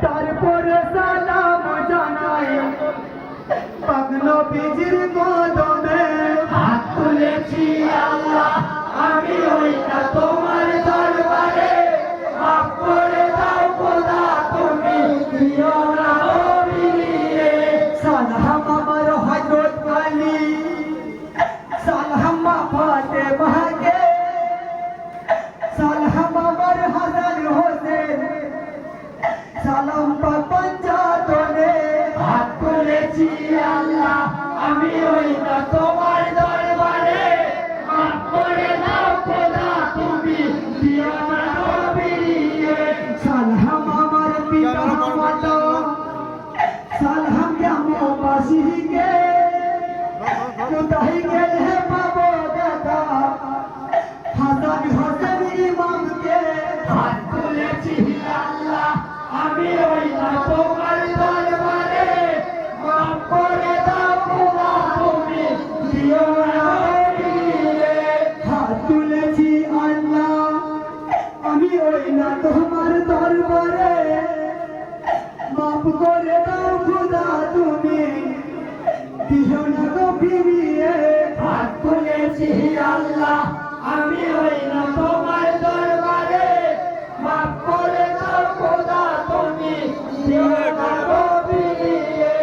তারপরে সালাম জানাই পাক নবীজির কদমে হাত তুলেছি আল্লাহ আমি ওই না তোমার দরবারে মাফ করে দাও খোদা তুমি দিও না মিলিয়ে সালাম আমার হযরত আলী সালাম ফাতেমাকে সালাম আমার হাসান হোসেন সালাম পাঞ্জাতনে হাত তুলেছি আল্লাহ আমি ওই না তোমার দরবারে মাফ করে দাও খোদা তুমি দিও না মিলিয়ে সালাম আমার পিতা মাতা সালাম গ্রামবাসীকে কোথায় গেলে পাবো দেখা হাসান হোসেন ইমামকে হাত তুলেছি আল্লাহ আমি ওই না তোমার দরবারে মাফ করে দাও খোদা তুমি দিও না মিলিয়ে হাত তুলেছি আল্লাহ আমি ওই না তোমার দরবারে মাফ করে দাও খোদা তুমি দিও না ফিরিয়ে হাত তুলেছি আল্লাহ আমি ওই না তোমার দরবারে মাফ করে দাও খোদা তুমি দিও না ফিরিয়ে